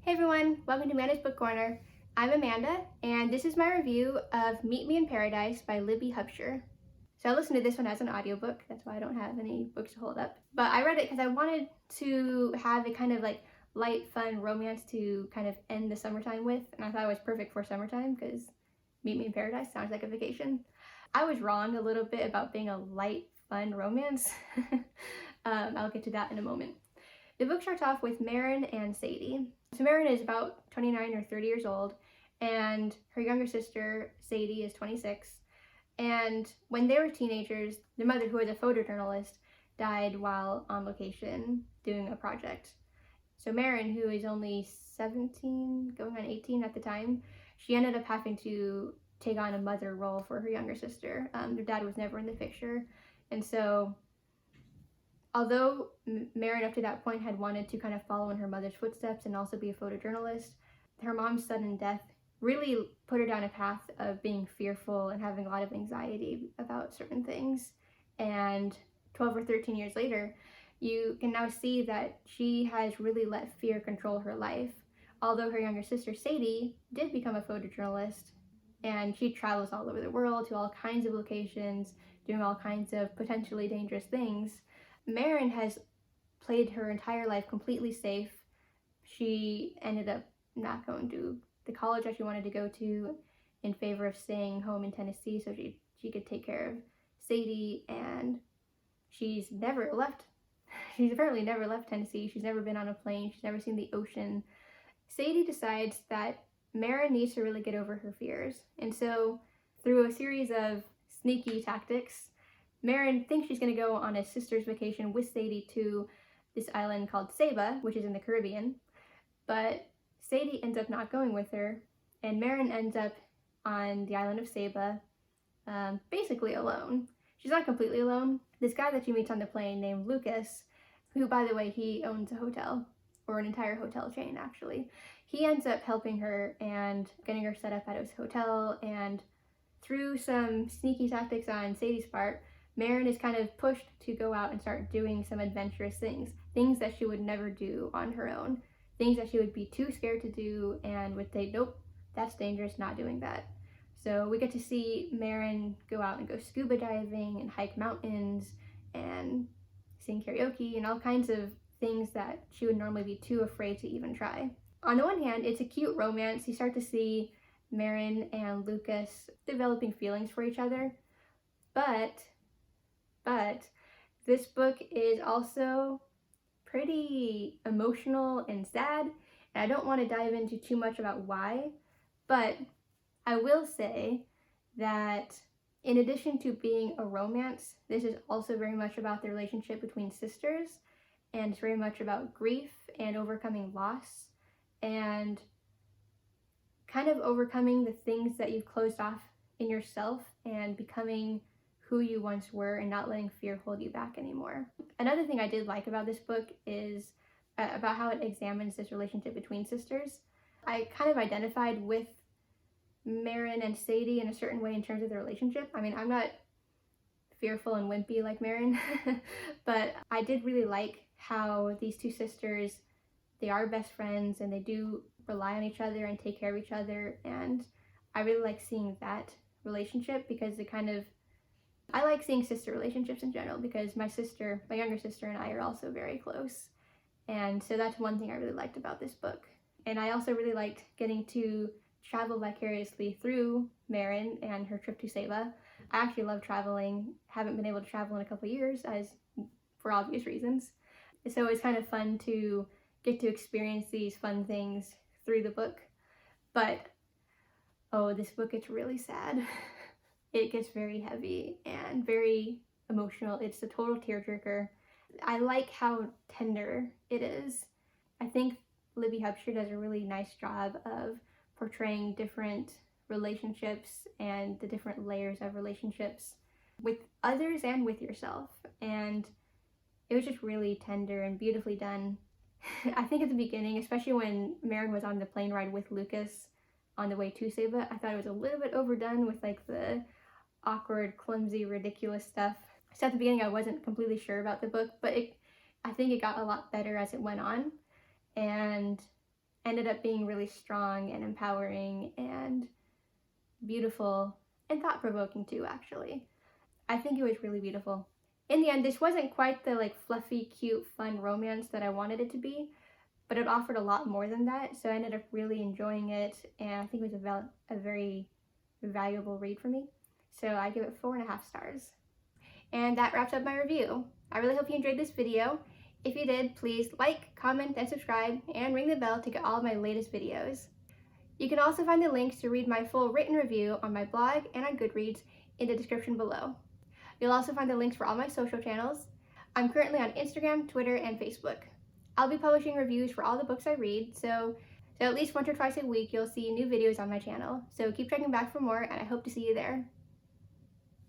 Hey everyone, welcome to Amanda's Book Corner. I'm Amanda, and this is my review of Meet Me in Paradise by Libby Hubscher. So I listened to this one as an audiobook, that's why I don't have any books to hold up. But I read it because I wanted to have a kind of like light, fun romance to kind of end the summertime with, and I thought it was perfect for summertime because Meet Me in Paradise sounds like a vacation. I was wrong a little bit about being a light, fun romance. I'll get to that in a moment. The book starts off with Marin and Sadie. So Marin is about 29 or 30 years old, and her younger sister, Sadie, is 26. And when they were teenagers, their mother, who was a photojournalist, died while on location doing a project. So Marin, who is only 17, going on 18 at the time, she ended up having to take on a mother role for her younger sister. Their dad was never in the picture, and so although Marin up to that point had wanted to kind of follow in her mother's footsteps and also be a photojournalist, her mom's sudden death really put her down a path of being fearful and having a lot of anxiety about certain things. And 12 or 13 years later, you can now see that she has really let fear control her life. Although her younger sister Sadie did become a photojournalist, and she travels all over the world to all kinds of locations, doing all kinds of potentially dangerous things, Marin has played her entire life completely safe. She ended up not going to the college that she wanted to go to in favor of staying home in Tennessee so she could take care of Sadie, and she's never left. She's apparently never left Tennessee. She's never been on a plane. She's never seen the ocean. Sadie decides that Marin needs to really get over her fears, and so through a series of sneaky tactics, Marin thinks she's going to go on a sister's vacation with Sadie to this island called Saba, which is in the Caribbean, but Sadie ends up not going with her, and Marin ends up on the island of Saba, basically alone. She's not completely alone. This guy that she meets on the plane named Lucas, who, by the way, he owns a hotel, or an entire hotel chain actually, he ends up helping her and getting her set up at his hotel, and through some sneaky tactics on Sadie's part, Marin is kind of pushed to go out and start doing some adventurous things that she would never do on her own, things that she would be too scared to do and would say, nope, that's dangerous, not doing that. So we get to see Marin go out and go scuba diving and hike mountains and sing karaoke and all kinds of things that she would normally be too afraid to even try. On the one hand, it's a cute romance. You start to see Marin and Lucas developing feelings for each other, but this book is also pretty emotional and sad, and I don't want to dive into too much about why, but I will say that in addition to being a romance, this is also very much about the relationship between sisters, and it's very much about grief and overcoming loss and kind of overcoming the things that you've closed off in yourself and becoming who you once were and not letting fear hold you back anymore. Another thing I did like about this book is about how it examines this relationship between sisters. I kind of identified with Marin and Sadie in a certain way in terms of their relationship. I mean, I'm not fearful and wimpy like Marin, but I did really like how these two sisters, they are best friends and they do rely on each other and take care of each other, and I really like seeing that relationship because it kind of, I like seeing sister relationships in general because my younger sister and I are also very close, and so that's one thing I really liked about this book. And I also really liked getting to travel vicariously through Marin and her trip to Saba. I actually love traveling, haven't been able to travel in a couple years for obvious reasons, so it's kind of fun to get to experience these fun things through the book. But oh, this book gets really sad. It gets very heavy and very emotional. It's a total tearjerker. I like how tender it is. I think Libby Hubscher does a really nice job of portraying different relationships and the different layers of relationships with others and with yourself. And it was just really tender and beautifully done. I think at the beginning, especially when Marin was on the plane ride with Lucas on the way to Saba, I thought it was a little bit overdone with like the awkward, clumsy, ridiculous stuff. So at the beginning I wasn't completely sure about the book, but I think it got a lot better as it went on. And ended up being really strong and empowering and beautiful and thought-provoking too, actually. I think it was really beautiful. In the end, this wasn't quite the like fluffy, cute, fun romance that I wanted it to be, but it offered a lot more than that, so I ended up really enjoying it, and I think it was a very valuable read for me. So I give it 4.5 stars. And that wraps up my review. I really hope you enjoyed this video. If you did, please like, comment, and subscribe, and ring the bell to get all of my latest videos. You can also find the links to read my full written review on my blog and on Goodreads in the description below. You'll also find the links for all my social channels. I'm currently on Instagram, Twitter, and Facebook. I'll be publishing reviews for all the books I read, so at least once or twice a week you'll see new videos on my channel. So keep checking back for more, and I hope to see you there.